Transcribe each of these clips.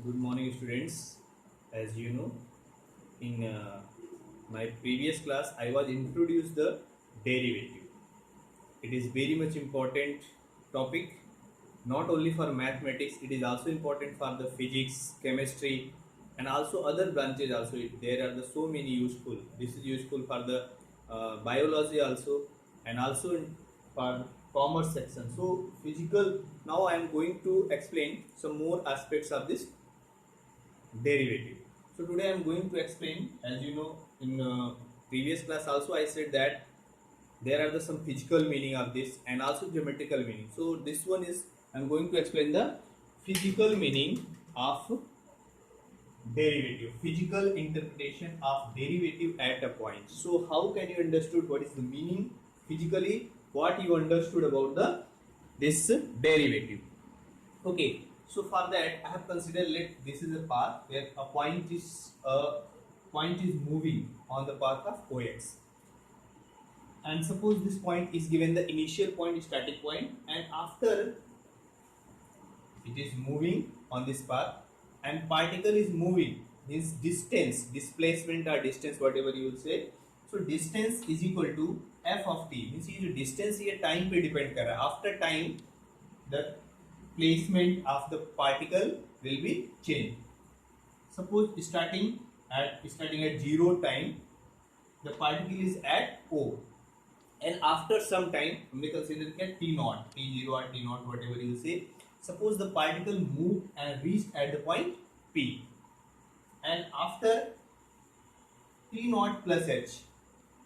Good morning, students. As you know, in my previous class, I was introduced the derivative. It is very much important topic, not only for mathematics. It is also important for the physics, chemistry, and also other branches. Also, there are so many useful. This is useful for the biology also, and also for commerce section. So, physical. Now, I am going to explain some more aspects of this derivative. So today I am going to explain, as you know, in previous class also I said that there are some physical meaning of this and also geometrical meaning. So this one is I am going to explain the physical meaning of derivative, physical interpretation of derivative at a point. So how can you understood what is the meaning physically, what you understood about the this derivative? Okay, so for that I have considered let this is a path where a point is moving on the path of OX, and suppose this point is given the initial point, static point, and after it is moving on this path and particle is moving means distance, displacement or distance, whatever you will say. So distance is equal to f of t, means ये जो distance ये time पे depend कर रहा है. After time the placement of the particle will be changed. Suppose starting at 0 time the particle is at O, and after some time we consider that t naught, t0 or t naught, whatever you say. Suppose the particle moved and reached at the point P, and after t naught plus h,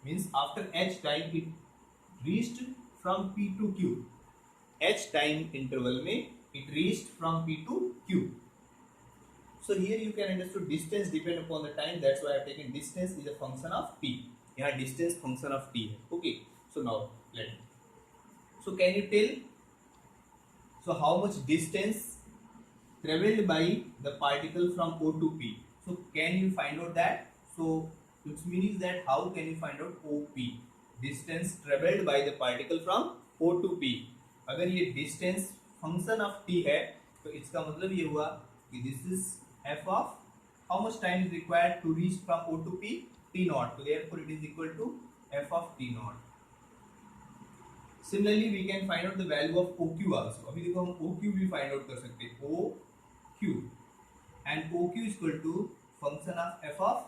means after h time it reached from P to Q. H time interval में it reached from P to Q. So here you can understand distance depend upon the time. That's why I have taken distance is a function of t. यहाँ distance function of t है. Okay. So now let. So can you tell? So how much distance traveled by the particle from O to P? So can you find out that? So which means that how can you find out OP? Distance traveled by the particle from O to P. अगर ये distance function of t है तो इसका मतलब ये हुआ कि this is f of how much time is required to reach from O to P? T naught. So therefore it is equal to f of t naught. Similarly we can find out the value of OQ also. अभी देखो हम OQ भी find out कर सकते हैं. OQ and OQ is equal to function of f of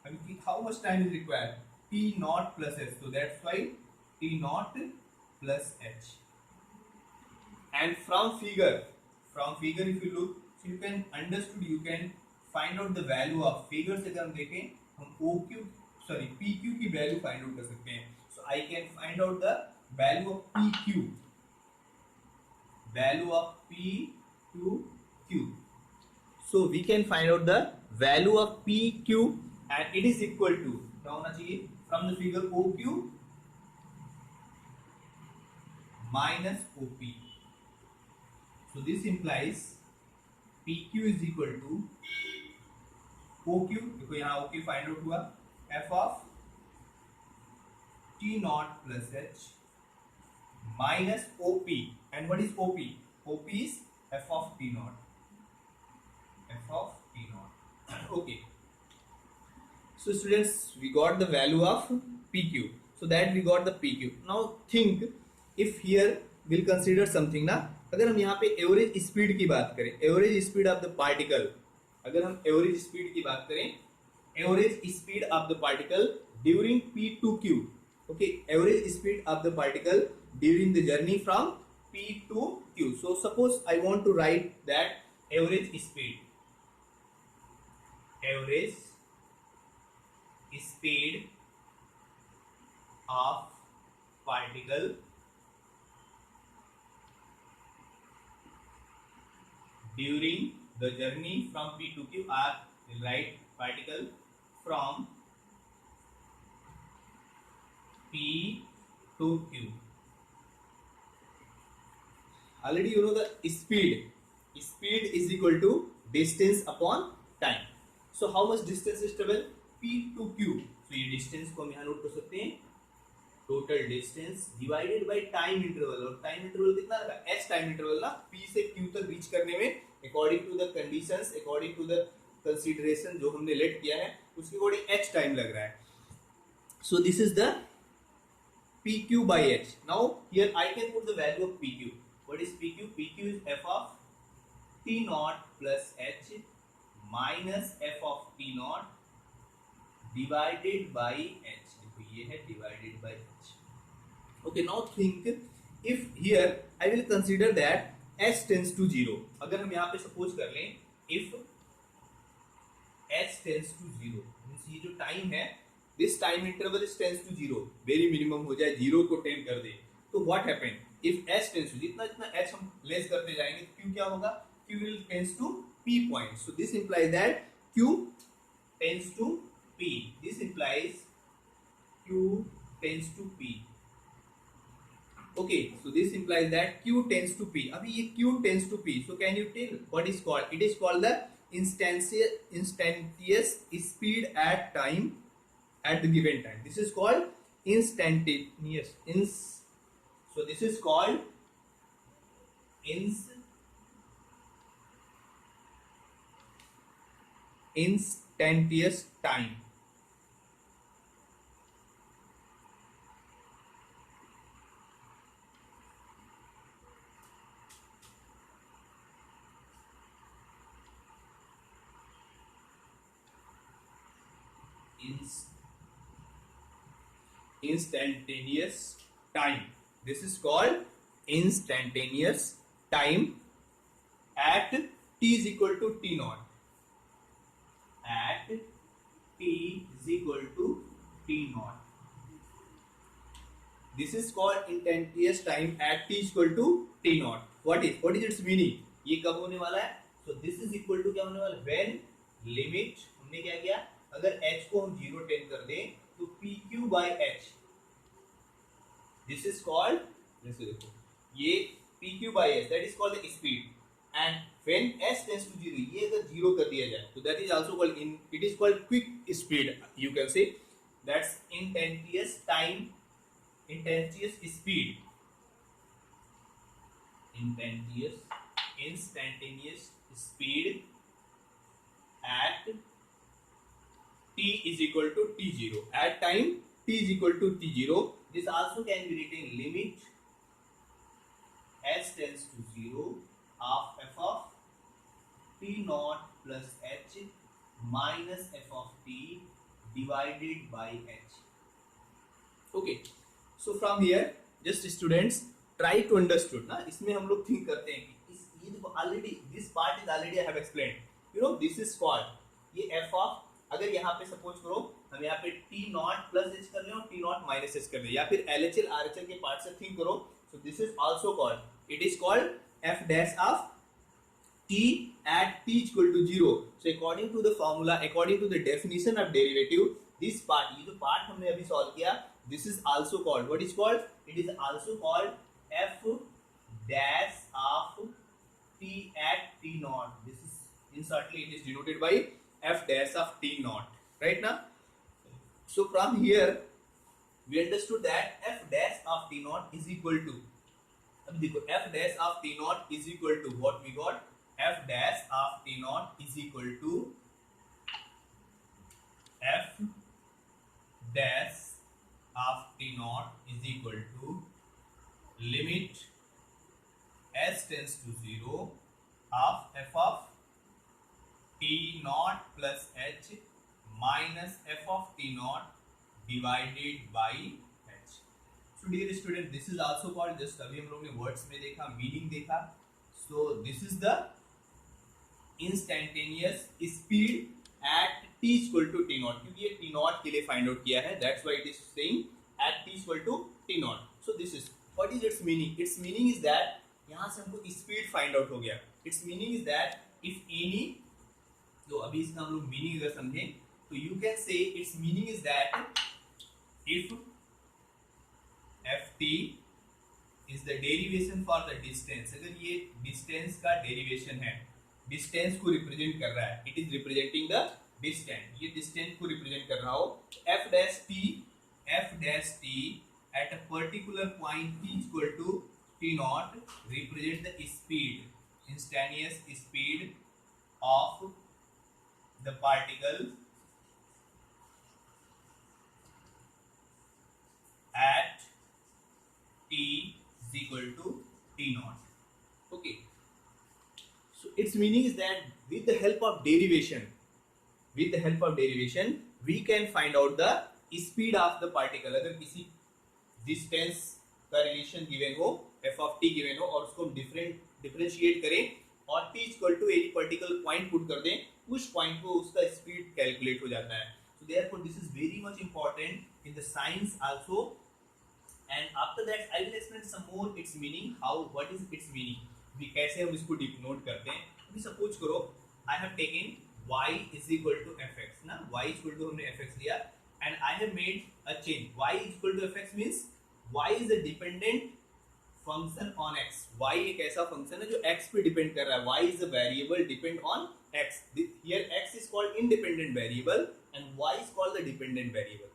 अभी how much time is required? T naught plus h. So that's why T naught plus h. And from figure if you look, so you can understood, you can find out the value of figure से अगर हम देखें हम PQ की value find out कर सकते हैं. So I can find out the value of PQ, value of P to Q. So we can find out the value of PQ and it is equal to क्या होना चाहिए from the figure OQ minus OP. So this implies PQ is equal to OQ, देखो यहाँ OQ find out हुआ f of T naught plus h minus OP. And what is OP? OP is f of T naught. F of T naught. Okay. So students, we got the value of PQ. So that we got the PQ. Now think if here we'll consider something ना, अगर हम यहाँ पे average speed की बात करें, average speed of the particle, अगर हम एवरेज स्पीड की बात करें, average speed of the particle during P to Q. Okay, average speed of the particle during the journey from P to Q. So suppose I want to write that average speed of particle during the journey from P to Q, or will write particle from P to Q. Already you know the speed. Speed is equal to distance upon time. So how much distance is travel? P to Q. So ये distance को हम यहाँ note कर सकते हैं total distance divided by time interval, और time interval कितना लगा, h टाइम इंटरवल ना, p से q तक रीच करने में according to the conditions, according to the consideration जो हमने लेट किया है उसके अकॉर्डिंग h टाइम लग रहा है. So this is the pq by h. Now here I can put the value of pq. What is pq? Pq is f of t naught plus h minus f of t naught divided by h. देखो ये है divided by h. Okay, now think if here I will consider that h tends to 0. अगर हम यहाँ पे suppose कर लें if h tends to 0 means ये जो टाइम है this time interval is tends to 0, very minimum हो जाए, 0 को टेंड कर दे, तो what happen if h tends to, जितना जितना h हम लेस करते जाएंगे तो q क्या होगा, q will tends to p point. So this implies that q tends to p. This implies q tends to p. Okay, so this implies that q tends to p. अभी ये q tends to p, so can you tell what is called? It is called the instantaneous speed at time at the given time. This is called instantaneous. So this is called instantaneous time. Instantaneous time. This is called instantaneous time at t is equal to t naught. At t is equal to t naught. This is called instantaneous time at t is equal to t naught. What is its meaning? ये कब होने वाला है? So this is equal to क्या होने वाला है? When limit हमने क्या किया? अगर h को हम 0 टेन कर दें तो pq by h. This is called, जैसे देखो ये pq by h, that is called the speed. And when s tends to 0, ये अगर 0 कर दिया जाए तो that is also called it is called quick speed. You can say that's instantaneous time, instantaneous speed, instantaneous speed at t is equal to t0. At time t is equal to t0. This also can be written limit s tends to 0 of f of t naught plus h minus f of t divided by h. Okay, so from here just students try to understood ना, इसमें हम लोग think करते हैं कि इस ये already this part is already I have explained. You know this is called ये f of, अगर यहाँ पे सपोज करो हम यहाँ पे t नॉट प्लस h कर लें और t नॉट माइनस h कर लें, या फिर LHL RHL के पार्ट से थिंक करो, so this is also called, it is called f dash of t at t equal to 0. So according to the formula, according to the definition of derivative, this part, ये जो part हमने अभी solve किया, this is also called, what is called? It is also called f dash of t at t naught. This is in shortly it is denoted by f dash of t naught, right now. So from here we understood that f dash of t naught is equal to, अब देखो f dash of t naught is equal to what we got, f dash of t naught is equal to f dash of t naught is equal to limit s tends to 0 of f of t naught plus h minus f of t naught divided by h. So dear student, this is also called, just अभी हम लोग ने words में देखा, meaning देखा. So this is the instantaneous speed at t equal to t naught, क्योंकि ये t naught के लिए find out किया है, that's why it is saying at t equal to t naught. So this is, what is its meaning? Its meaning is that यहाँ से हमको speed find out हो गया. Its meaning is that if any, तो अभी इसका हम लोग मीनिंग अगर समझें तो यू कैन से it's meaning is that if ft is the derivation for the distance, अगर ये डिस्टेंस का डेरिवेशन है, डिस्टेंस को रिप्रेजेंट कर रहा है, it is representing the distance, ये डिस्टेंस को रिप्रेजेंट कर रहा हो, f dash t at a particular point t equal to t naught represent the speed, instantaneous speed of the particle at t is equal to t naught. Okay, so its meaning is that with the help of derivation, we can find out the speed of the particle. अगर किसी distance का relation given हो, f of t given हो और उसको हम differentiate करें और t equal to any particular point put कर दें, उस पॉइंट को उसका स्पीड कैलकुलेट हो जाता है. So therefore this is very much important in the science also. And after that I will explain some more its meaning, how what is its meaning, भी कैसे हम इसको डिनोट करते हैं. अभी सपोज करो I have taken y is equal to fx ना, y is equal to हमने fx लिया and I have made a change. Y is equal to fx means y is a dependent function on x. y एक ऐसा function है जो x पे depend कर रहा है. y is a variable depend on x. Here x is called independent variable and y is called the dependent variable.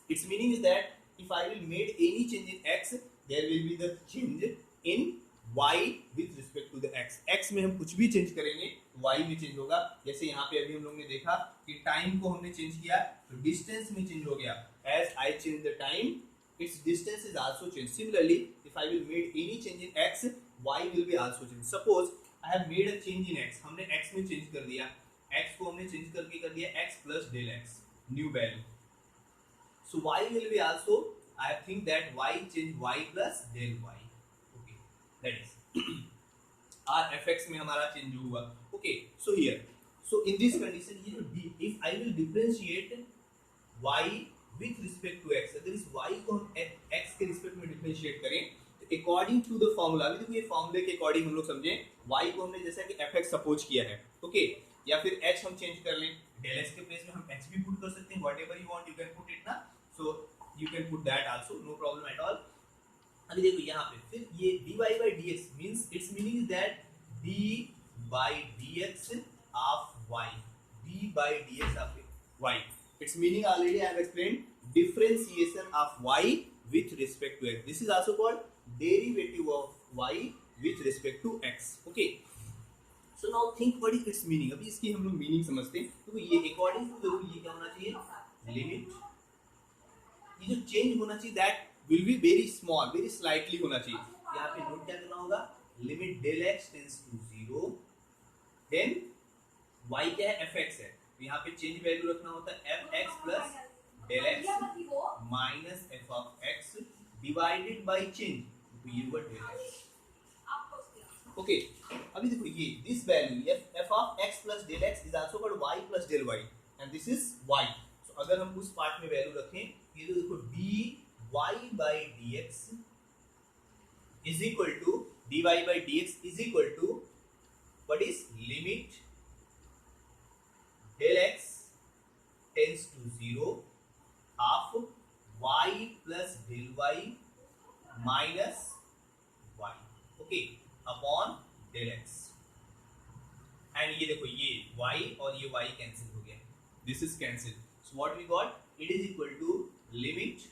Its meaning is that if I will made any change in x, there will be the change in y with respect to the x. x में हम कुछ भी change करेंगे y भी change होगा. जैसे यहाँ पे अभी हम लोग ने देखा कि टाइम को हमने चेंज किया तो डिस्टेंस में चेंज हो गया. As I change the time, its distance is also changed. Similarly, if I will made any change in x, y will be also changed. Suppose I have made a change in x. हमने x में change कर दिया, x को हमने change करके कर दिया x plus del x, new value. So y will be also, I think that y change y plus del y. Okay, that is r fx में हमारा चेंज हुआ. Okay, so here, so in this condition ये जो if I will differentiate y with respect to x, अगर इस y को हम x के रिस्पेक्ट में डिफरेंशिएट करें तो अकॉर्डिंग टू द फॉर्मूला, अभी देखो ये फॉर्मूले के अकॉर्डिंग हम लोग समझें, y को हमने जैसा कि fx सपोज किया है. ओके, या फिर h हम चेंज कर लें, del x के प्लेस में हम h भी पुट कर सकते हैं. Whatever you want you can put it ना, so you can put that also, no problem at all. अभी देखो यहाँ पे फिर ये dy by dx means it's meaning is that d by dx of y, d by dx of y. Its meaning already I have explained, differentiation of y with respect to x. This is also called derivative of y with respect to x. Okay. So now think what is its meaning. अभी इसकी हम लोग meaning समझते हैं. तो ये according to the rule ये क्या होना चाहिए, लिमिट, ये जो चेंज होना चाहिए that will be very small, very slightly होना चाहिए. यहाँ पे नोट क्या करना होगा, limit del x tends to 0, then y क्या है, fx है, तो यहाँ पे चेंज वैल्यू रखना होता है fx plus del x minus f of x divided by change, तो ये हुआ del x. ओके, अभी देखो ये this value f of x plus del x is also called y plus del y and this is y. So अगर हम उस part में वैल्यू रखें, ये तो देखो dy by dx is equal to dy by dx is equal to what is limit del x tends to 0 of y plus del y minus y, okay, upon del x. and ये देखो ये y और ये y cancel हो गया, this is cancelled. So what we got, it is equal to limit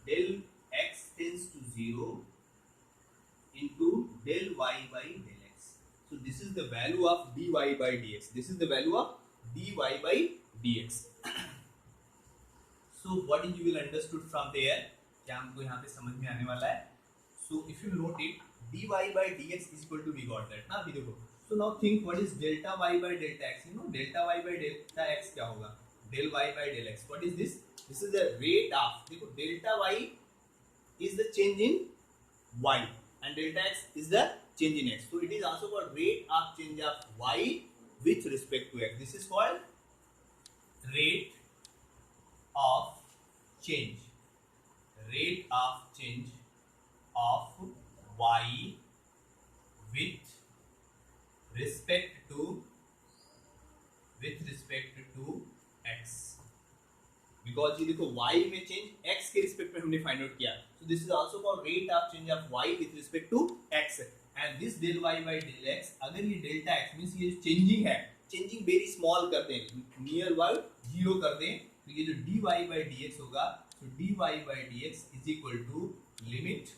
del x tends to 0 into del y by del x. So this is the value of dy by dx. This is the value of dy by dx. So what you will understood from there, क्या हमको यहाँ पे समझ में आने वाला है. So if you note it, dy by dx is equal to, we got that ना, अभी देखो. So now think what is delta y by delta x. You know delta y by delta x क्या होगा, del y by del x. What is this? This is the rate of, देखो delta y is the change in y and delta x is the change in x. So it is also called rate of change of y with respect to x. This is called rate of change, rate of change of y with respect to x. because ये देखो y में change x के respect में हमने find out किया, so this is also called rate of change of y with respect to x. and this del y by del x, अगर ये delta x means ये चेंजिंग है, changing very small कर दें, near about 0 कर दें, तो ये जो dy by dx होगा So dy by dx is equal to limit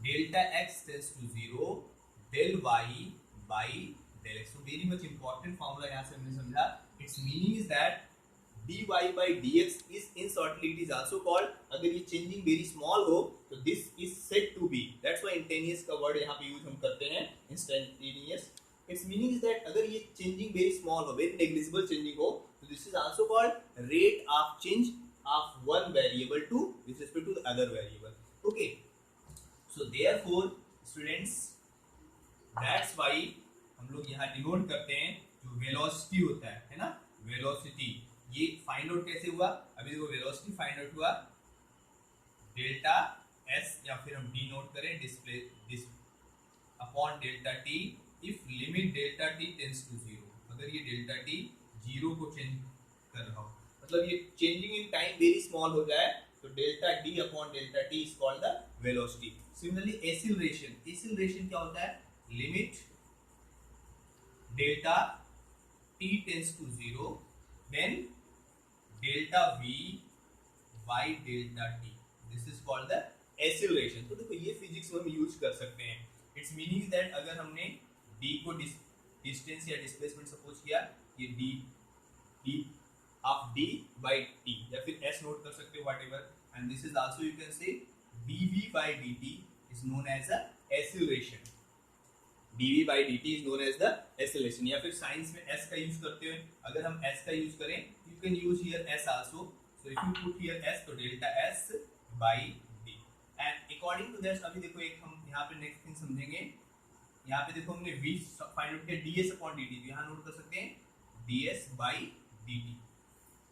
delta x tends to 0 del y by del x. So very much important formula यहाँ से हमने समझा. Its meaning is that dy by dx is in shortly it is also called, अगर ये changing very small हो तो this is said to be, that's why instantaneous का word यहाँ पे use हम करते हैं instantaneous. Its meaning is that अगर ये changing very small हो, very negligible changing हो, so this is also called rate of change of one variable to with respect to the other variable. Okay, so therefore students, that's why हम लोग यहाँ denote करते हैं जो velocity होता है ना, वेलोसिटी. ये फाइंड आउट कैसे हुआ? अभी देखो वेलोसिटी फाइंड आउट हुआ डेल्टा एस, या फिर हम डी नोट करें display this upon delta T if limit delta T tends to 0. अगर ये डेल्टा टी 0 को चेंज कर रहा हो, मतलब ये changing in time very small हो जाए, तो delta D upon delta T is called the velocity. Similarly acceleration, acceleration क्या होता है? Limit delta T tends to 0 then delta v by delta t, this is called the acceleration. तो देखो ये physics में हम यूज कर सकते हैं. इट्स मीनिंग इज दैट अगर हमने d को डिस्टेंस या डिस्प्लेसमेंट सपोज किया, ये d of d by t, या फिर s नोट कर सकते हो whatever, and this is also you can say dv by dt is known as the acceleration. dv by dt is known as the acceleration. या फिर science में s का use करते हुए अगर हम s का यूज करें, you can use here s also. So if you put here s, तो delta s by d. And according to that, अभी देखो एक हम यहाँ पे नेक्स्ट थिंग समझेंगे. यहाँ पे देखो हमने v फाइंड आउट किया ds upon dt, तो यहाँ नोट कर सकते हैं ds by dt.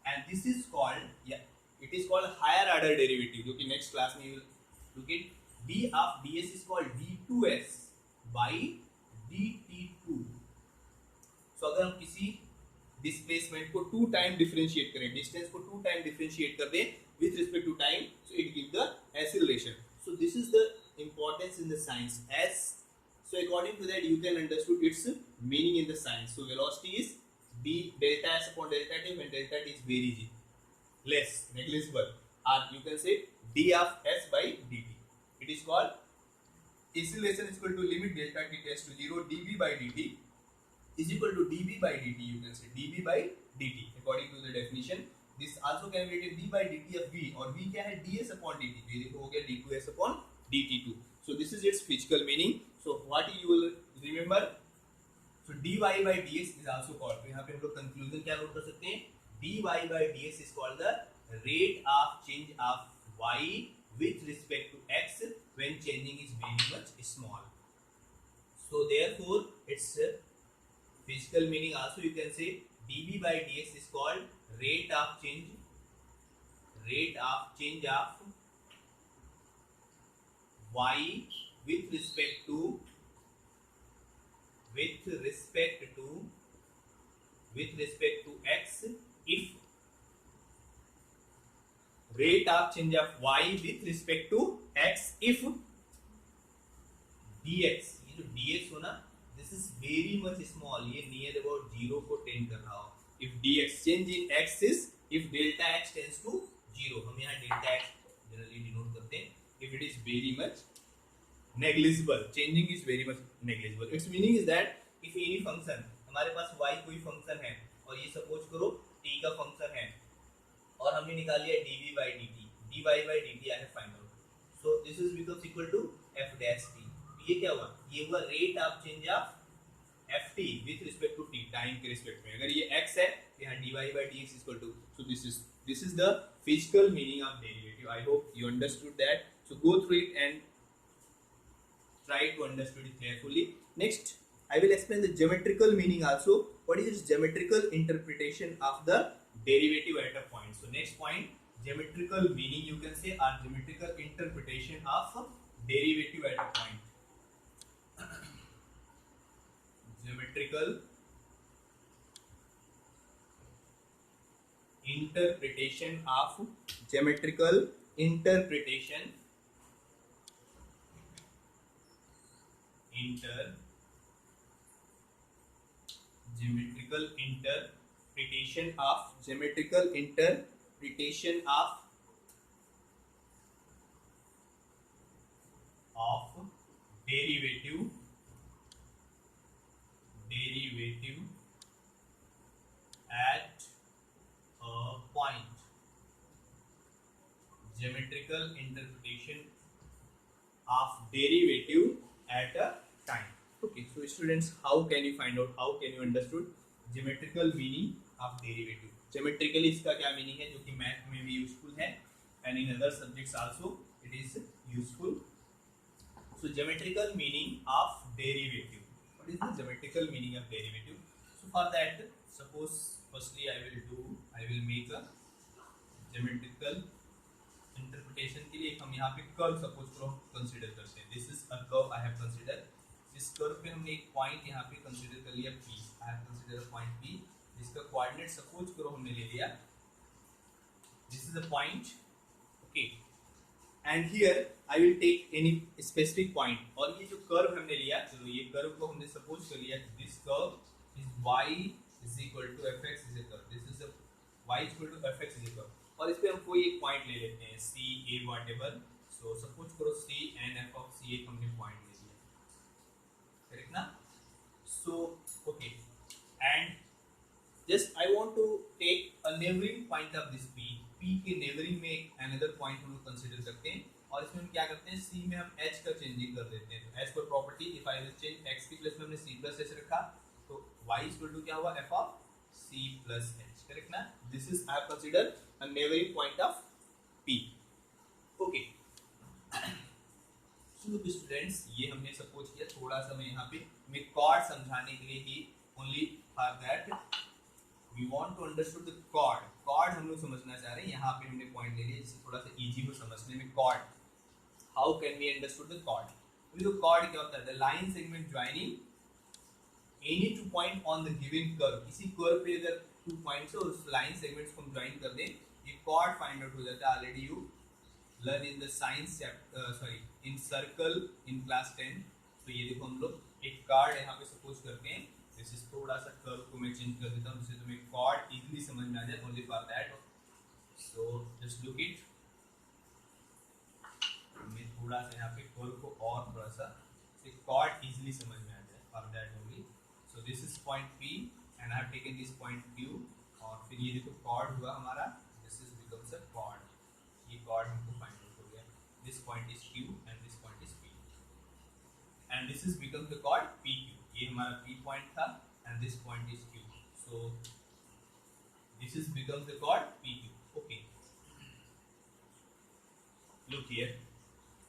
And this is called, yeah, it is called higher order derivative, जो कि नेक्स्ट क्लास में you will look it. d of ds is called d2s by dt2. So अगर हम किसी डिस्प्लेसमेंट को 2 टाइम डिफरेंशिएट करें, distance को 2 time differentiate कर दें with respect to time, so it give the acceleration. So this is the importance in the science s. So according to that you can understood its meaning in the science. So velocity is d delta s upon delta t when delta t is very less, negligible, or you can say d of s by dt. It is called acceleration is equal to limit delta t tends to 0 dv by dt is equal to dv by dt, you can say dv by dt according to the definition. This also can be written d by dt of v, और v क्या है? ds upon dt, तो ये देखो हो गया d2s upon dt2. So this is its physical meaning. So what you will remember, so dy by dx is also called, तो यहाँ पे हम लोग कंक्लूजन क्या नोट कर सकते हैं? dy by dx is called the rate of change of y with respect to x when changing is very much small. So therefore its physical meaning also you can say dv by dx is called rate of change of y with respect to x if rate of change of y with respect to x if dx, ये जो dx हो ना, this is very much small, ये near about 0 को tend कर रहा हो. if dx change in x is if delta x tends to 0, हम यहाँ delta x generally denote करते हैं if it is very much negligible, changing is very much negligible. Its meaning is that if any function, हमारे पास y कोई function है और ये suppose करो t का फंक्शन है और हमने निकाल लिया dv by dt, dy by dt I have find out. So this is becomes equal to f dash t. ये क्या हुआ? ये हुआ rate of change of ft with respect to t, time के रिस्पेक्ट में. अगर ये x है तो यहाँ dy by dx is equal to, so this is the physical meaning of derivative. I hope you understood that. So go through it and try to understand it carefully. Next I will explain the geometrical meaning also. What is its geometrical interpretation of the derivative at a point? So next point, geometrical meaning you can say, or geometrical interpretation of derivative at a point. Geometrical interpretation of geometrical interpretation of derivative derivative at a point, geometrical interpretation of derivative at a time. Okay, so students, how can you find out, how can you understood geometrical meaning of derivative? Geometrically इसका क्या meaning है, जो कि math में भी useful है and in other subjects also it is useful. So geometrical meaning of derivative. What is the geometrical meaning of derivative? So for that, suppose firstly I will make a geometrical interpretation के लिए हम यहाँ पे curve suppose करो consider करते हैं. This is a curve I have consider. इस curve पे हमने एक पॉइंट यहाँ पे कंसीडर कर लिया P. I have consider a point P जिसका कोऑर्डिनेट सपोज करो हमने ले लिया. This is a point. Okay, and here I will take any specific point. और ये जो कर्व हमने लिया, चलो ये कर्व को हमने सपोज कर लिया. This curve is y is equal to fx is a curve. This is a y is equal to fx is a curve. और इस पे हम कोई एक पॉइंट ले लेते हैं सी ए व्हाटएवर. सो सपोज करो C and F of C एक हमने पॉइंट ले लिया, करेक्ट ना. So okay, and just I want to take a neighboring point of this P. P के नेबरिंग में एक अनदर पॉइंट हम लोग कंसीडर करते हैं. और इसमें हम क्या करते हैं, सी में हम एच का चेंजिंग कर देते हैं. एच पर property, if I will change x की प्लेस में हमने सी प्लस एच रखा, तो वाई इक्वल टू क्या हुआ, F of C plus H, correct ना. This is I have consider a neighboring point of P. Okay. So students, ये हमने सपोज किया. थोड़ा सा मैं यहाँ पे कॉर्ड समझाने के लिए ही, only for that we want to understood the chord. Chord हम लोग समझना चाह रहे हैं. यहाँ पे हमने पॉइंट ले लिया जिससे थोड़ा सा इजी हो समझने में. Chord, how can we understood the chord. तो कॉर्ड क्या होता है, the line segment joining any two point on the given curve. किसी कर्व पे अगर टू पॉइंट्स और उस लाइन सेगमेंट्स को हम ज्वाइन कर दें, ये कॉर्ड फाइंड आउट हो जाता है. Already you learn in the science chapter, in circle in class 10. तो ये देखो हम लोग एक कॉर्ड यहाँ पे सपोज करते हैं. दिस इज थोड़ा सा कर्व को मैं चेंज कर देता हूँ जिससे तुम्हें कॉर्ड इजीली समझ में आ जाए. Only for that, so just look it. मैं थोड़ा सा यहाँ पे कर्व को और थोड़ा सा कॉर्ड इजीली समझ में आ जाए, for that only. So this is point P and I have taken this point Q. और फिर ये देखो कॉर्ड हुआ हमारा. This is becomes a chord. ये कॉर्ड हमको फाइंड आउट हो गया. This point is Q and this point is P and this is becomes the chord PQ. ये हमारा P पॉइंट था and this point is Q. So this is becomes the chord PQ. Okay, look here,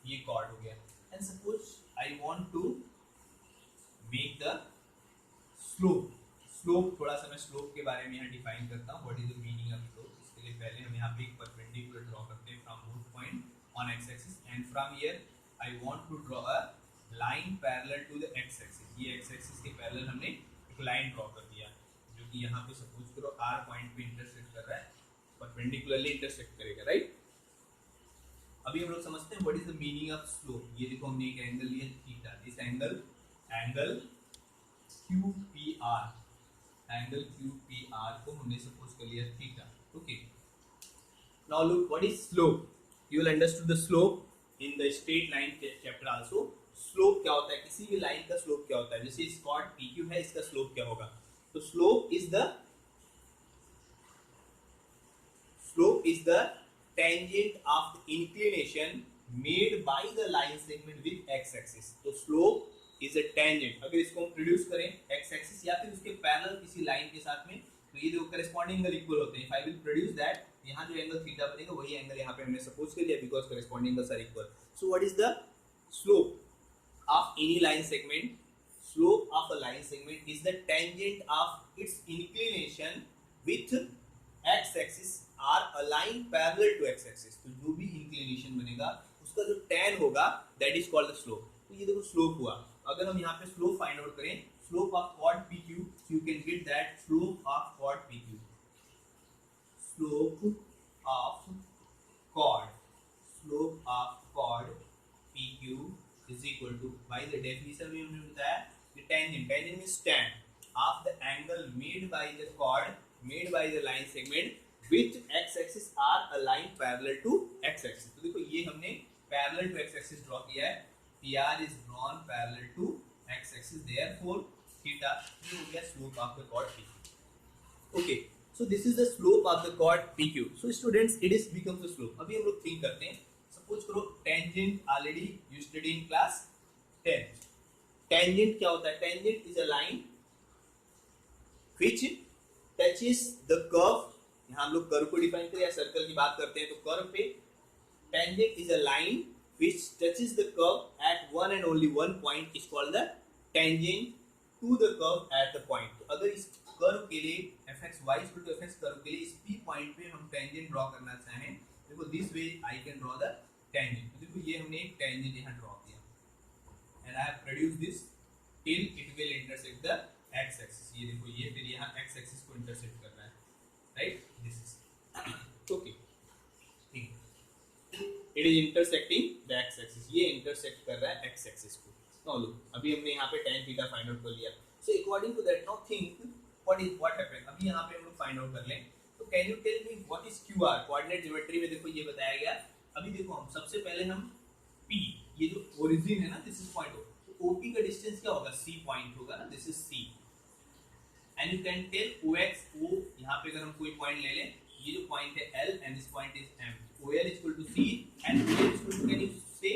ये chord हो गया. And suppose I want to make the slope. Slope, थोड़ा सा मैं slope के बारे में यहाँ डिफाइन करता हूँ. What is the meaning of slope. इसके लिए पहले हम यहाँ पे एक परपेंडिकुलर ड्रॉ करते हैं from both point on X axis, and from here I want to draw a line parallel to the X axis. ये एक्स एक्सिस के पैरेलल हमने एक लाइन ड्रॉ कर दिया जो कि यहाँ पे सपोज करो आर पॉइंट पे इंटरसेक्ट कर रहा है, परपेंडिकुलरली इंटरसेक्ट करेगा, राइट. अभी हम लोग समझते हैं what is the meaning of slope. ये देखो हमने एक एंगल लिया theta. This angle QPR, angle QPR को हमने सपोज कर लिया theta. Okay, now look what is slope. You will understood the slope in the straight line chapter also. Slope क्या होता है, किसी भी लाइन का स्लोप क्या होता है. जैसे इस कॉर्ड PQ है, इसका स्लोप क्या होगा. तो slope is the tangent of the inclination made by the line segment with x axis. तो स्लोप इज अ टेंजेंट. अगर इसको हम प्रोड्यूस करें एक्स एक्सिस या फिर उसके पैरेलल किसी लाइन के साथ में, तो ये दो करेस्पॉन्डिंग एंगल इक्वल होते हैं. If I will produce that, यहाँ जो एंगल थीटा बनेगा वही एंगल यहाँ पे हमने सपोज कर लिया because corresponding angles are equal. So what is the slope of any line segment. Slope of a line segment is the tangent of its inclination with x axis are aligned parallel to x axis. तो जो भी inclination बनेगा उसका जो tan होगा that is called the slope. तो ये देखो slope हुआ. अगर हम यहाँ पे slope find out करें, slope of chord PQ, you can get that slope of chord PQ. Slope of chord PQ is equal to, by the definition में हमने बताया the tangent means tan of the angle made by the chord made by the line segment with x axis are aligned parallel to x axis. तो देखो ये हमने parallel to x axis draw किया है. PR is drawn parallel to x axis, therefore theta ये हो गया slope of the chord PQ. Okay, so this is the slope of the chord PQ. So students, it is becomes the slope. अभी हम लोग think करते हैं. Suppose करो tangent already you study in class 10. Tangent क्या होता है? Tangent is a line which touches the curve. यहाँ हम लोग कर्व को डिफाइन करें या सर्कल की बात करते हैं तो कर्व पे tangent is a line which touches the curve at one and only one point is called the tangent to the curve at the point. तो अगर इस कर्व के लिए fx y equal to fx curve के लिए इस p point पे हम टेंजेंट ड्रॉ करना चाहें, देखो this way I can draw the tangent. तो देखो ये हमने एक टेंजेंट यहाँ ड्रॉ किया and I have produced this till it will intersect the x axis. ये देखो ये फिर यहाँ x एक्सिस को इंटरसेक्ट कर रहा है, राइट? दिस इज ओके, ठीक है. It is intersecting the x axis, ये इंटरसेक्ट कर रहा है x एक्सिस को. नाउ लुक, अभी हमने यहाँ पे tan थीटा फाइंड आउट कर लिया. So according to that now think what happened. अभी यहाँ पे हम लोग फाइंड आउट कर लें. तो can you tell me what is QR? Coordinate geometry में देखो ये बताया गया. अभी देखो हम सबसे पहले हम P, ये जो ओरिजिन है ना, दिस इज पॉइंट O, तो OP का डिस्टेंस क्या होगा? C पॉइंट होगा ना, this is C. And you can tell OX, O, यहाँ पे अगर हम कोई पॉइंट ले लें, ये जो पॉइंट है L and this point is M. OL is equal to C and OL is equal to, can you say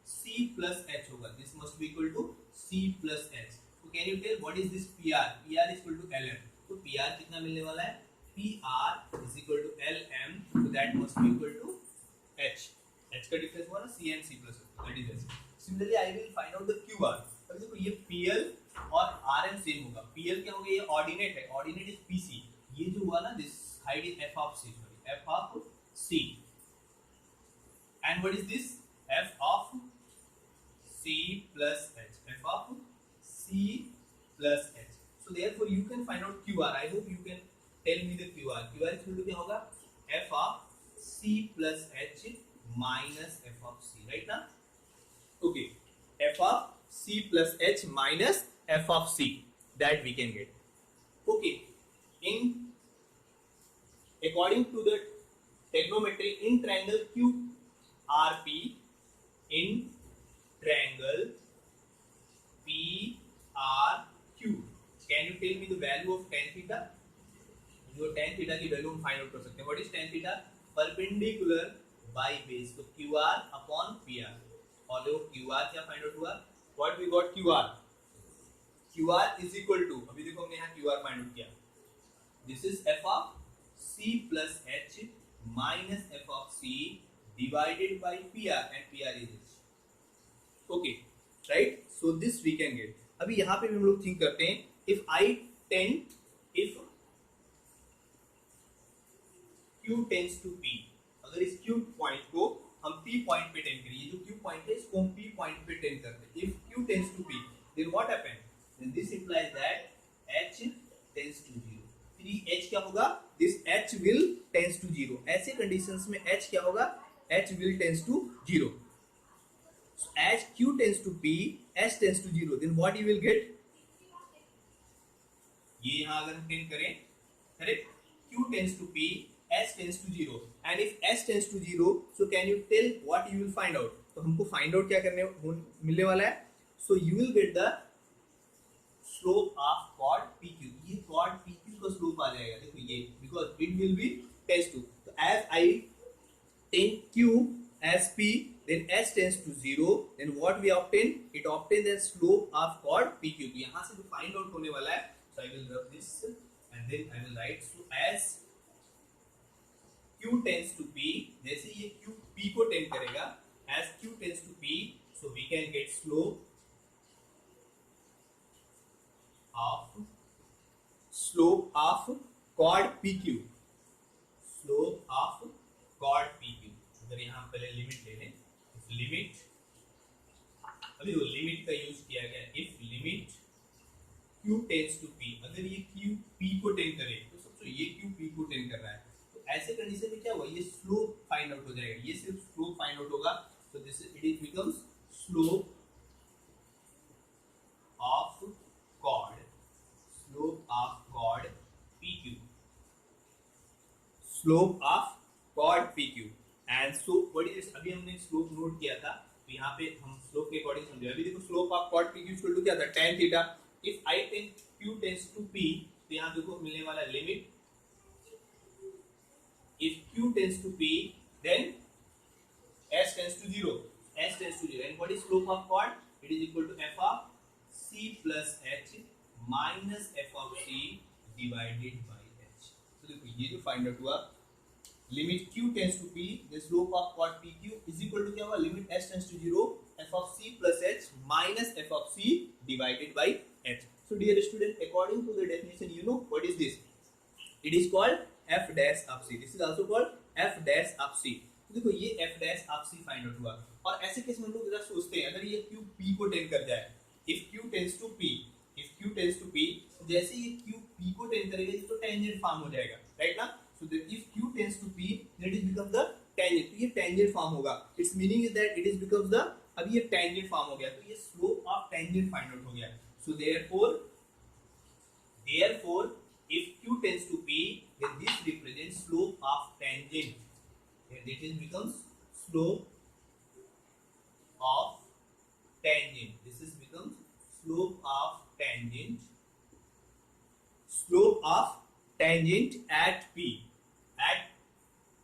C plus H होगा. This must be equal to C plus H. So can you tell what is this PR? PR is equal to LM. तो PR कितना मिलने वाला है? PR is equal to LM. So that must be equal to H. H का difference हुआ ना C and C plus H. That is H. Similarly, I will find out the QR. अब देखो ये PL और RM सेम होगा. PL क्या होगा? ये ऑर्डिनेट है. Ordinate is PC. ये जो हुआ ना, this height is F of C. F of C. And what is this? F of C plus H. F of C plus H. So therefore you can find out QR. I hope you can tell me the QR. QR is equal to क्या होगा? F of C plus H minus F of C. Right now? Okay. F of C plus H minus F of C. That we can get. Okay. According to the trigonometry in triangle QRP, in triangle PRQ, can you tell me the value of tan theta? जो tan theta की value हम find out कर सकते हैं. What is tan theta? Perpendicular by base. तो QR upon PR. और देखो QR क्या फाइंड आउट हुआ? What we got QR? QR is equal to, अभी देखो हमने यहाँ QR फाइंड आउट किया. This is F of C plus H minus F of C divided by PR, and PR is H. Okay, right? So this we can get. अभी यहाँ पे भी हम लोग थिंक करते हैं. If Q tends to P, अगर इस Q पॉइंट को हम P पॉइंट पे टेंड करें, ये जो Q पॉइंट है इसको हम P पॉइंट पे टेंड करते हैं. If Q tends to P, then what happens? Then this implies that H tends to 0. फिर ये H क्या होगा? This H will tends to 0. ऐसे कंडीशंस में H क्या होगा? H will tends to 0. So as Q tends to P, H tends to 0. Then what you will get? ये यहाँ अगर हम टेंड करें, correct? Q tends to P, H tends to 0. And if H tends to 0, so can you tell what you will find out? तो हमको find out क्या करने मिलने वाला है? So you will get the slope of chord PQ. ये chord PQ का slope आ जाएगा. देखो ये, because it will be tends to. So as I take Q as P, then H tends to 0. Then what we obtain? It obtains the slope of chord PQ. तो यहाँ से जो find out होने वाला है, so I will rub this and then I will write. So as Q tends to P, जैसे ये Q P को टेंड करेगा, as Q tends to P, so we can get slope of chord PQ. Slope of chord PQ. अगर यहाँ पहले limit ले लें, if limit, अभी वो लिमिट का यूज किया गया. if limit Q tends to P, अगर ये Q P को टेंड करे, तो समझो ये Q P को टेंड कर रहा है, तो ऐसे कंडीशन में क्या हुआ? ये स्लोप फाइंड आउट हो जाएगा. ये सिर्फ स्लोप फाइंड आउट होगा. तो this it becomes slope of chord, slope of chord PQ, slope of chord PQ. And so what is, अभी हमने स्लोप नोट किया था. तो यहाँ पे हम स्लोप के अकॉर्डिंग समझे। अभी देखो स्लोप ऑफ कॉट पी क्यू इक्वल टू क्या था, tan theta. If I ten Q tends to P, तो यहाँ देखो मिलने वाला limit, if Q tends to P then s tends to 0, s tends to 0, and what is slope of chord? It is equal to f of c plus h minus f of c divided by h. तो देखो ये जो find out हुआ, limit q tends to p, the slope of chord pq is equal to क्या हुआ, limit s tends to 0, f of c plus h minus f of c divided by h. So dear student, according to the definition, you know what is this? It is called f dash of c. This is also called f dash of c. तो देखो ये f dash of c find out हुआ। और ऐसे case में हम लोग जरा सोचते हैं, अगर ये q p को टेंड कर जाए, if q tends to p, if q tends to p, जैसे ये q p को टेंड करेगा तो टेंजेंट फॉर्म हो जाएगा, राइट ना। सो if q tends to p, then it is become the tangent, तो ये टेंजेंट फॉर्म होगा। It's meaning is that it is becomes the, अब ये टेंजेंट फॉर्म हो गया, तो ये slope of tangent find out हो गया। सो therefore if q tends to p, then this represents slope of tangent, and it is becomes slope of tangent. This is becomes slope of tangent, slope of tangent at p, at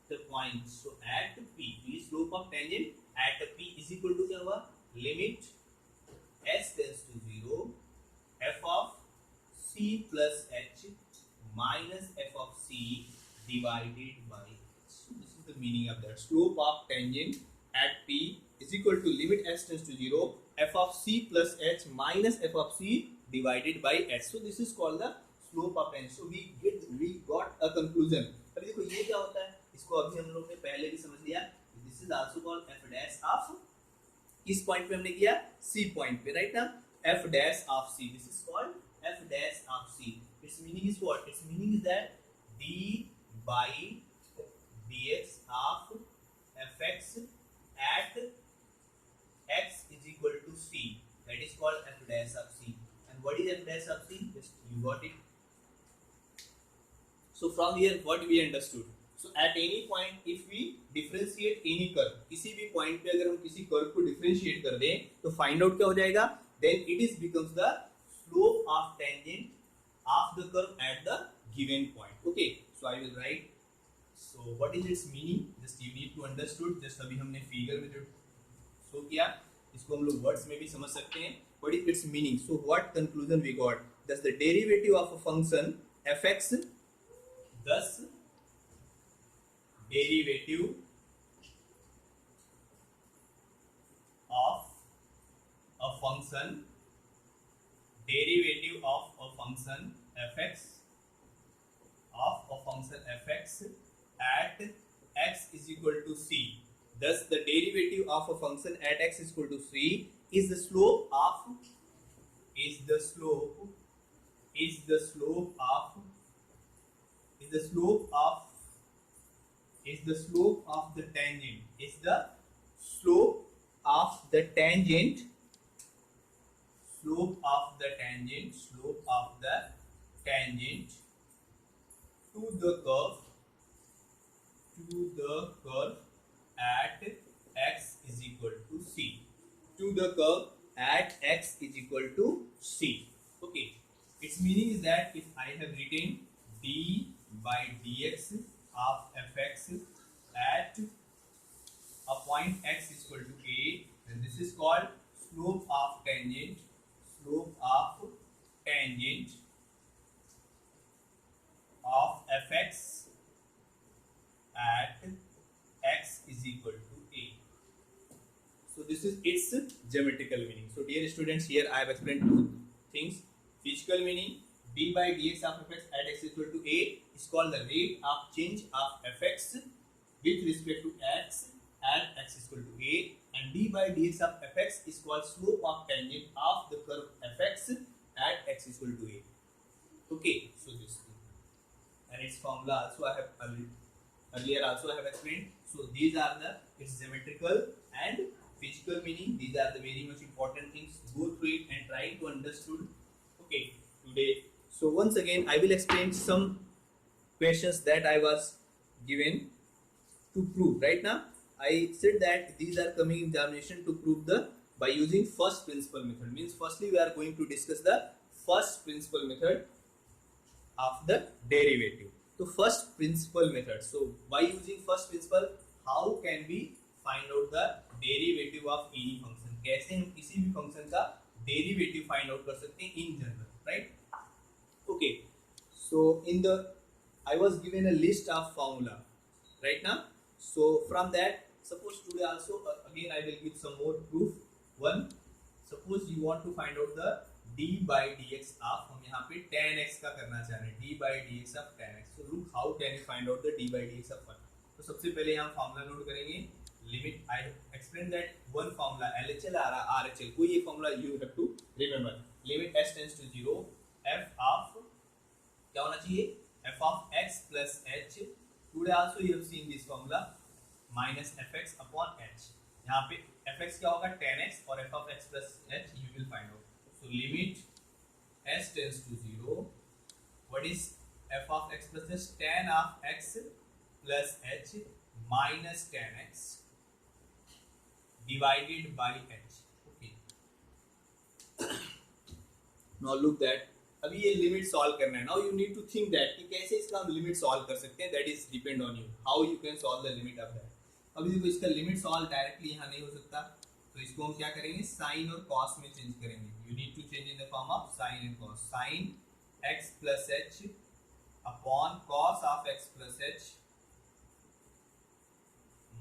the point. So at p, the slope of tangent at p is equal to क्या हुआ, limit s tends to 0, f of c plus h minus f of c divided by h. So this is the meaning of that. Slope of tangent at p is equal to limit s tends to 0, f of c plus h minus f of c divided by h. So this is called the slope of tangent. So we got a conclusion. अभी देखो ये क्या होता है, इसको अभी हम लोग ने पहले भी समझ लिया। This is also called f dash of, किस पॉइंट पे हमने किया, c पॉइंट पे, राइट ना, f dash of c. This is called f dash of c. Its meaning is what? Its meaning is that d by dx of fx at x is equal to c. That is called f dash of c. And what is f dash of c? Just you got it. So from here what we understood? So at any point if we differentiate any curve, किसी भी point पे अगर हम किसी curve को differentiate कर दें तो फाइंड आउट क्या हो जाएगा, then it is becomes the slope of tangent of the curve at the given point. Okay, so I will write. So what is its meaning? Just you need to understood. Just अभी हमने figure में जो show किया, इसको हम लोग words में भी समझ सकते हैं. What is its meaning? So what conclusion we got? Thus the derivative of a function fx, thus derivative of a function, derivative of a function fx, of a function fx at x is equal to c. Thus the derivative of a function at x is equal to c is the slope of, is the slope of the tangent, is the slope of the tangent, slope of the tangent to the curve at x is equal to c, to the curve at x is equal to c. Okay, its meaning is that if I have written d by dx of fx at a point x is equal to a, then this is called slope of tangent of fx at x is equal to a. So this is its geometrical meaning. So dear students, here I have explained two things. Physical meaning, d by dx of fx at x is equal to a is called the rate of change of fx with respect to x at x is equal to a, and d by dx of fx is called slope of tangent of the curve fx at x is equal to a. Okay, so this thing. And its formula also I have earlier also I have explained. So these are the its geometrical and physical meaning. These are the very much important things. Go through it and try to understood. Okay, today. So once again I will explain some questions that I was given to prove. Right now I said that these are coming in examination to prove the by using first principle method. Means firstly we are going to discuss the first principle method of the derivative. So first principle method. So by using first principle, how can we find out the derivative of any function? कैसे हम किसी भी function का derivative find out कर सकते हैं in general, right? Okay. So in the I was given a list of formula right now. So from that, suppose today also again I will give some more proof. One, suppose you want to find out the d by dx of, हम यहाँ पे tan x का करना चाह रहे हैं, d by dx of tan x. So look how can you find out the d by dx of 1. तो सबसे पहले हम फॉर्मूला नोट करेंगे. Limit I explain that one formula LHL R H L, कोई एक formula you have to remember. Limit s tends to 0 f of क्या होना चाहिए, f of x plus h. Today also you have seen this formula minus fx upon h. यहाँ पे fx क्या होगा, tan x, और f of x plus h you will find out. So limit s tends to 0. What is f of x plus h? Tan of x plus h minus tan x divided by h. Okay. Now look that अभी ये limit solve करना है. Now you need to think that कि कैसे इसका हम limit solve कर सकते हैं. That is depend on you how you can solve the limit of that. अभी देखो इसका लिमिट सॉल्व डायरेक्टली यहाँ नहीं हो सकता, तो इसको हम क्या करेंगे, साइन और कॉस में चेंज करेंगे. You need to change in the form of sine and cos. Sine X plus H upon cos of X plus H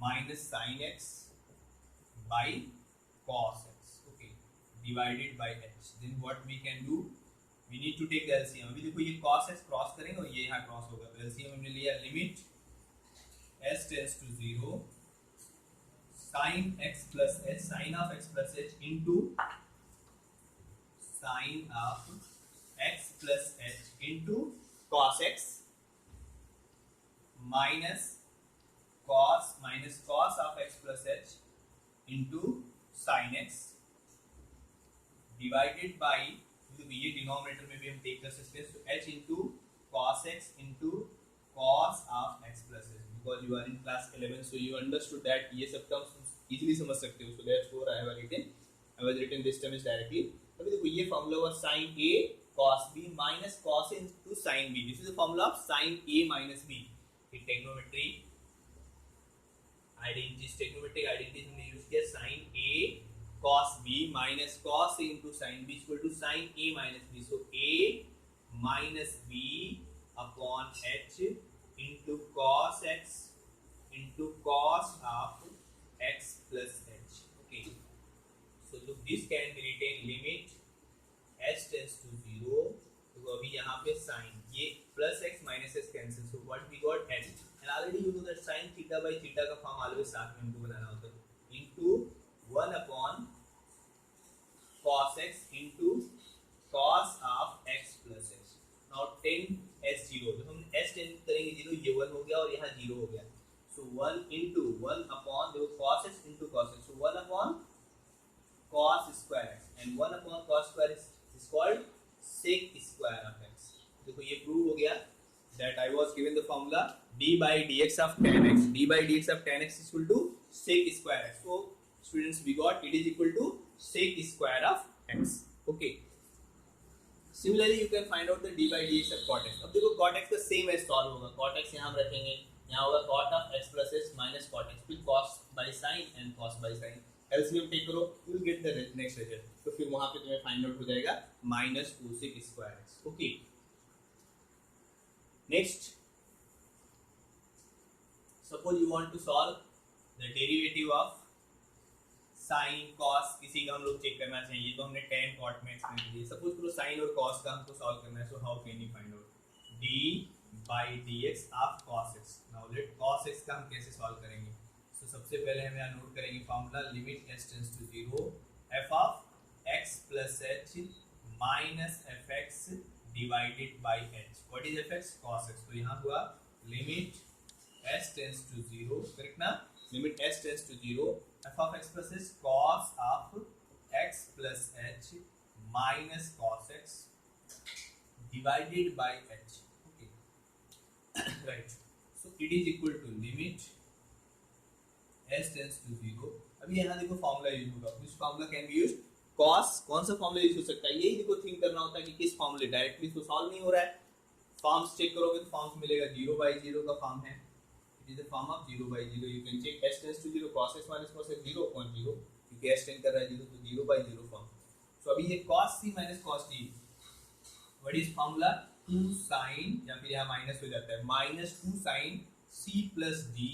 minus sine X by cos X. Okay, divided by H. Then what we can do, we need to take the LCM. अभी देखो ये cos x cross करेंगे और ये यहाँ cross होगा, तो LCM हमने लिया. Limit s tends to 0 sin x plus h, sin of x plus h into sin of x plus h into cos x minus cos of x plus h into sin x divided by, तो ये denominator में भी हम take कर सकते हैं. सो h into cos x into cos of x plus h. Because you are in class 11, so you understood that ये सब टर्म्स इजीली समझ सकते हो. So therefore I have written this term is directly. अभी देखो ये फॉर्मूला हुआ sin a cos b minus cos a into sin b. This is the formula of sin a minus b. In trigonometric identities हमने use किया sin a cos b minus cos a into sin b is equal to sin a minus b. So a minus b upon h into cos x into cos of x plus h. Okay. So look, this can be written limit s tends to 0. तो अभी यहाँ पे sin ये plus x minus s cancel. So what we got h. And already you know that sin theta by theta का form always साथ में हमको बनाना होता है. Into 1 upon cos x into cos of x plus x. Now 10 s 0, तो हम s 10 करेंगे 0, ये 1 हो गया और यहाँ 0 हो गया. So 1 into 1 upon देखो cos x into cos x. So 1 upon cos square x and 1 upon cos square x is called sec square of x. देखो ये प्रूव हो गया that I was given the formula d by dx of tan x. d by dx of tan x is equal to sec square x. So students, we got it is equal to sec square of x. Okay. Similarly you can find out the d by dx of cot x. अब देखो cot x का same as solve होगा. cot x यहाँ हम रखेंगे, यहाँ होगा cot of x plus h minus cot x, फिर cos by sin and cos by sin. LCM take करो, you will get the next result. तो फिर वहाँ पे तुम्हें फाइंड आउट हो जाएगा minus cosec square x. Okay. Next, suppose you want to solve the derivative of sin cos, किसी का हम लोग चेक करना चाहिए, तो हमने tan cot में एक्सप्लेन किया. सपोज करो sin और cos का हमको सॉल्व करना है. So how can you find out d by dx of cos x. Now let cos x का हम कैसे सॉल्व करेंगे. सो सबसे पहले हम यहाँ नोट करेंगे formula limit s tends to 0 f of x plus h minus fx divided by h. What is fx? cos x. तो यहाँ हुआ limit s tends to 0, correct ना. Limit s tends to 0 f of x plus h cos of x plus h minus cos x divided by h. Okay. Right. So it is equal to limit s tends to 0। अभी यहाँ देखो formula use होगा, which formula can be used? cos, कौन सा formula use हो सकता है, यही देखो थिंक करना होता है कि किस फॉर्मूले, डायरेक्टली तो सॉल्व नहीं हो रहा है। फॉर्म्स चेक करोगे तो फॉर्म्स मिलेगा 0/0 का फॉर्म है, it is the form of 0/0। You can check s tends to 0 cos s minus cos s 0 upon 0, क्योंकि s टेंड कर रहा है 0 तो 0/0 फॉर्म। सो अभी ये cos c minus cos t, what is formula? 2 sin, या फिर यहाँ माइनस हो जाता है, -2 sin c plus d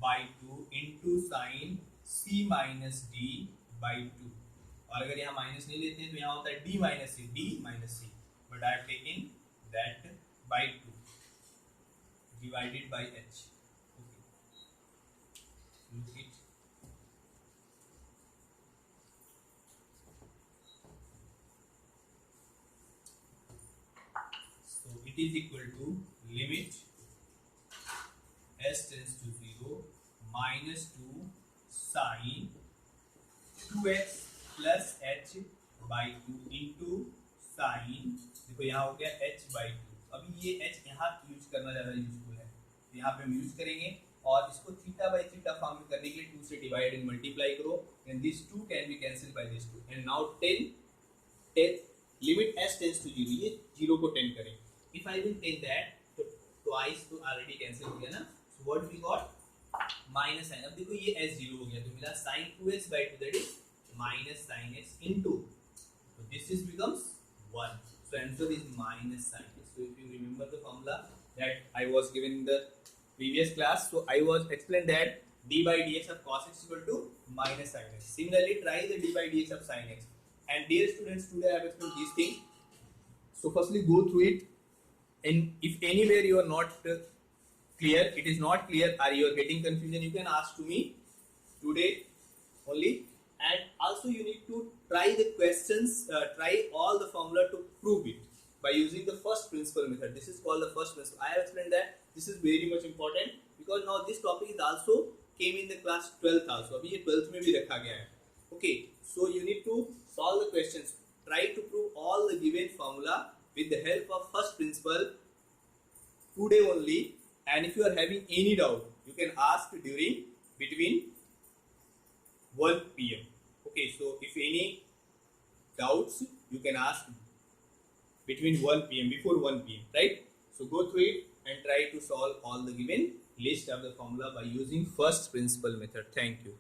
by 2 into sin c minus d by 2। और अगर यहाँ माइनस नहीं लेते हैं तो यहाँ होता है d minus c, but I have taken that by 2 divided by h। Okay, look it। So it is equal to limit s tends to 0 -2 sin 2x plus h by 2 into sin, देखो यहाँ हो गया h by 2। अभी ये h यहाँ use करना ज़्यादा useful है, तो यहाँ पे हम यूज करेंगे और इसको थीटा बाई थीटा फॉर्म में करने के लिए 2 से डिवाइड एंड मल्टीप्लाई करो, and this 2 can be cancel by this 2, and now 10 limit s tends to 0, ये 0 को 10 करें। If I will take that तो ट्वाइस तो ऑलरेडी कैंसिल हो गया ना, so what we got minus sine. अब देखो ये s 0 हो गया तो मिला sin 2x by 2, that is minus sin x into, so this is becomes 1, so answer is minus sin x। So if you remember the formula that I was given in the previous class, so I was explained that d by dx of cos x equal to minus sin x। Similarly try the d by dx of sin x, and dear students, today I have explained these things, so firstly go through it, and if anywhere you are not clear, it is not clear, or you are getting confusion, you can ask to me today only, and also you need to try the questions, try all the formula to prove it by using the first principle method. This is called the first principle। I have explained that this is very much important because now this topic is also came in the class 12th also, अभी ये 12th में भी रखा गया है। Okay, so you need to solve the questions, try to prove all the given formula with the help of first principle today only, and if you are having any doubt you can ask during between 1 p.m. Okay, so if any doubts you can ask between 1 p.m. before 1 p.m. right? So go through it and try to solve all the given list of the formula by using first principle method. Thank you.